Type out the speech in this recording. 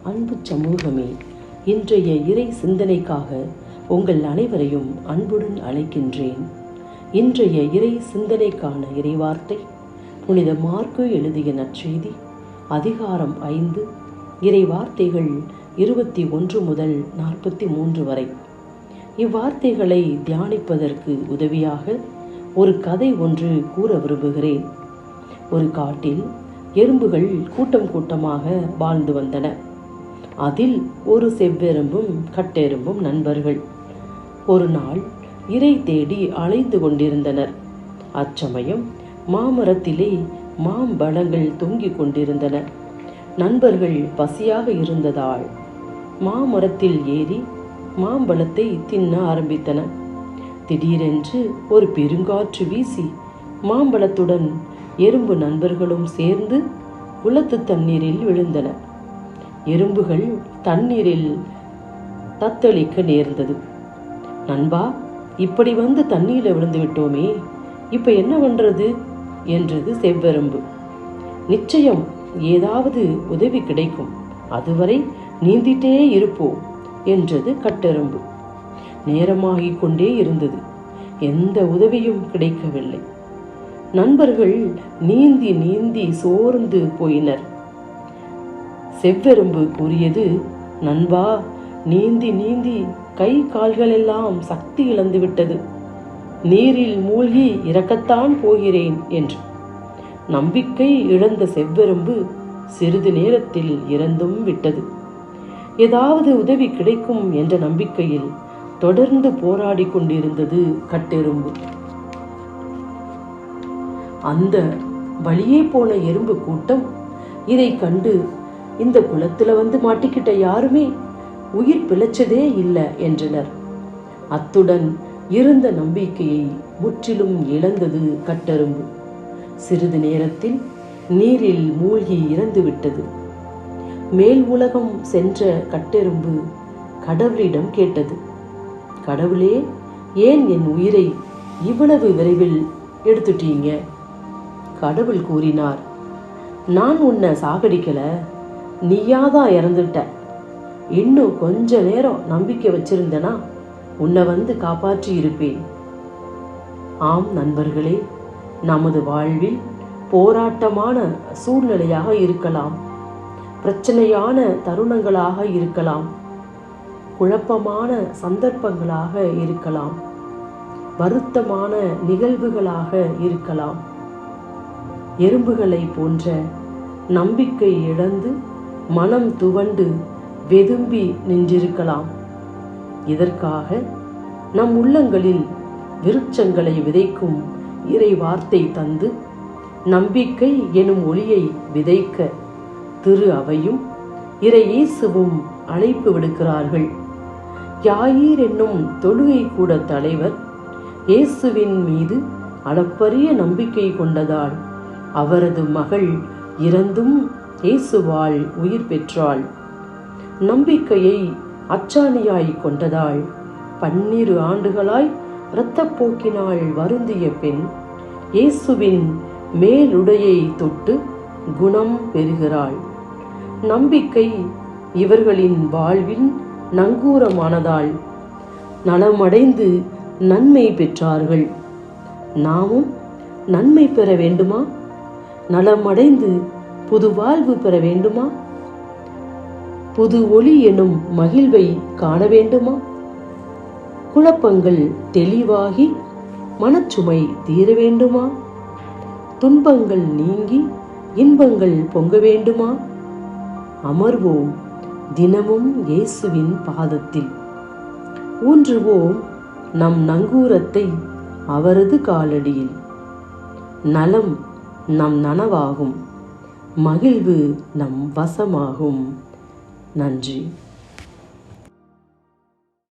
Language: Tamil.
அன்பு சமூகமே, இன்றைய இறை சிந்தனைக்காக உங்கள் அனைவரையும் அன்புடன் அழைக்கின்றேன். இன்றைய இறை சிந்தனைக்கான இறைவார்த்தை புனித மார்க்கு எழுதிய நற்செய்தி அதிகாரம் 5 இறைவார்த்தைகள் 21 முதல் 43 வரை. இவ்வார்த்தைகளை தியானிப்பதற்கு உதவியாக ஒரு கதை ஒன்று கூற விரும்புகிறேன். ஒரு காட்டில் எறும்புகள் கூட்டம் கூட்டமாக வாழ்ந்து வந்தன. அதில் ஒரு செவ்வெறும்பும் கட்டெறும்பும் நண்பர்கள். ஒரு நாள் இரை தேடி அலைந்து கொண்டிருந்தனர். அச்சமயம் மாமரத்திலே மாம்பழங்கள் தொங்கிக் கொண்டிருந்தன. நண்பர்கள் பசியாக இருந்ததால் மாமரத்தில் ஏறி மாம்பழத்தை தின்ன ஆரம்பித்தன. திடீரென்று ஒரு பெருங்காற்று வீசி மாம்பழத்துடன் எறும்பு நண்பர்களும் சேர்ந்து குளத்து தண்ணீரில் விழுந்தன. எறும்புகள் தண்ணீரில் தத்தளிக்க நேர்ந்தது. நண்பா, இப்படி வந்து தண்ணீரில் விழுந்து விட்டோமே, இப்ப என்ன பண்றது என்றது செவ்வெறும்பு. நிச்சயம் ஏதாவது உதவி கிடைக்கும், அதுவரை நீந்திட்டே இருப்போம் என்றது கட்டெறும்பு. நேரமாகிக் கொண்டே இருந்தது. எந்த உதவியும் கிடைக்கவில்லை. நண்பர்கள் நீந்தி நீந்தி சோர்ந்து போயினர். செவ்வெறும்பு கூறியது, நண்பா, நீந்தி நீந்தி கை கால்களெல்லாம் சக்தி இழந்து விட்டது. நீரில் மூழ்கி இறக்கத்தான் போகிறேன் என்று. நம்பிக்கை இழந்த செவ்வெறும்பு சிறிது நேரத்தில் இறந்தும் விட்டது. ஏதாவது உதவி கிடைக்கும் என்ற நம்பிக்கையில் தொடர்ந்து போராடி கொண்டிருந்தது கட்டெறும்பு. அந்த வழியே போன எறும்பு கூட்டம் இதை கண்டு, இந்த குளத்துல வந்து மாட்டிக்கிட்ட யாருமே உயிர் பிழைச்சதே இல்லை என்றனர். அத்துடன் இருந்த நம்பிக்கையை முற்றிலும் இழந்தது கட்டெறும்பு. சிறிது நேரத்தில் நீரில் மூழ்கி இறந்து விட்டது. மேல் உலகம் சென்ற கட்டெறும்பு கடவுளிடம் கேட்டது, கடவுளே, ஏன் என் உயிரை இவ்வளவு விரைவில் எடுத்துட்டீங்க? கடவுள் கூறினார், நான் உன்னை சாகடிக்கல, நீயாதான் இறந்துட்ட. இன்னும் கொஞ்ச நேரம் நம்பிக்கை வச்சிருந்தனா உன்னை வந்து காப்பாற்றி இருப்பேன். ஆம் நண்பர்களே, நமது வாழ்வில் போராட்டமான சூழ்நிலையாக இருக்கலாம், பிரச்சனையான தருணங்களாக இருக்கலாம், குழப்பமான சந்தர்ப்பங்களாக இருக்கலாம், வருத்தமான நிகழ்வுகளாக இருக்கலாம். எறும்புகளை போன்ற நம்பிக்கை இழந்து மனம் துவண்டு வெதும்பி நின்றிருக்கலாம். இதற்காக நம் உள்ளங்களில் விருட்சங்களை விதைக்கும் இறை வார்த்தை தந்து நம்பிக்கை எனும் ஒளியை விதைக்க திரு அவையும் இறை இயேசுவும் அழைப்பு விடுக்கிறார்கள். யாயீர் என்னும் தொழுகை கூட தலைவர் இயேசுவின் மீது அளப்பரிய நம்பிக்கை கொண்டதால் அவரது மகள் இறந்தும் இயேசுவால் உயிர் பெற்றாள். நம்பிக்கையை அச்சாணியாய் கொண்டதால் 12 ஆண்டுகளாய் இரத்தப்போக்கினால் வருந்திய பெண் இயேசுவின் மேலுடையை தொட்டு குணம் பெறுகிறாள். நம்பிக்கை இவர்களின் வாழ்வின் நங்கூரமானதால் நலமடைந்து நன்மை பெற்றார்கள். நாமும் நன்மை பெற வேண்டுமா? நலமடைந்து புது வாழ்வு பெற வேண்டுமா? புது ஒளி எனும் மகிழ்வை காண வேண்டுமா? குழப்பங்கள் தெளிவாகி மனச்சுமை தீர வேண்டுமா? துன்பங்கள் நீங்கி இன்பங்கள் பொங்க வேண்டுமா? அமர்வோம் தினமும் இயேசுவின் பாதத்தில். ஊன்றுவோம் நம் நங்கூரத்தை அவரது காலடியில். நலம் நம் நனவாகும், மகிழ்வு நம் வசமாகும். நன்றி.